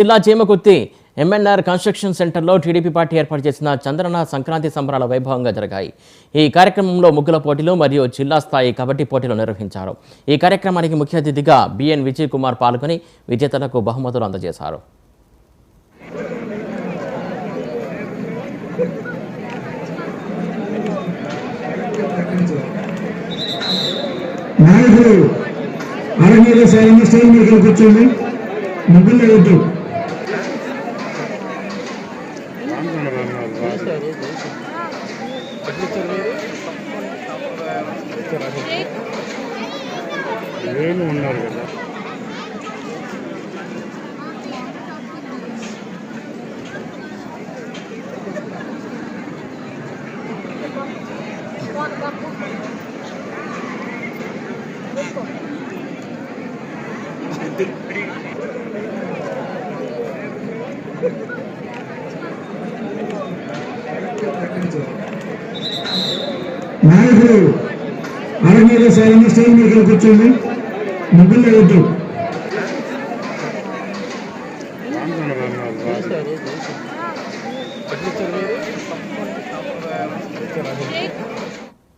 జిల్లా Chimakurthi MNR construction సెంటర్లో TDP party ఏర్పాటు చేసిన చంద్రన సంక్రాంతి సంబరాల వైభవంగా జరిగాయి. ఈ కార్యక్రమంలో ముగ్గుల పోటీలు మరియు జిల్లా స్థాయి కబడ్డీ పోటీలు నిర్వహించారు. ఈ కార్యక్రమానికి ముఖ్య అతిథిగా బిఎన్ విజయ్ కుమార్ పాల్గొని విజేతలకు బహుమతులు అందజేశారు. ఉన్నారు కదా నాయకులు అరవై సాయం స్టైల్ మీద కూర్చోండి. ముగ్గులు వద్దు. మీరు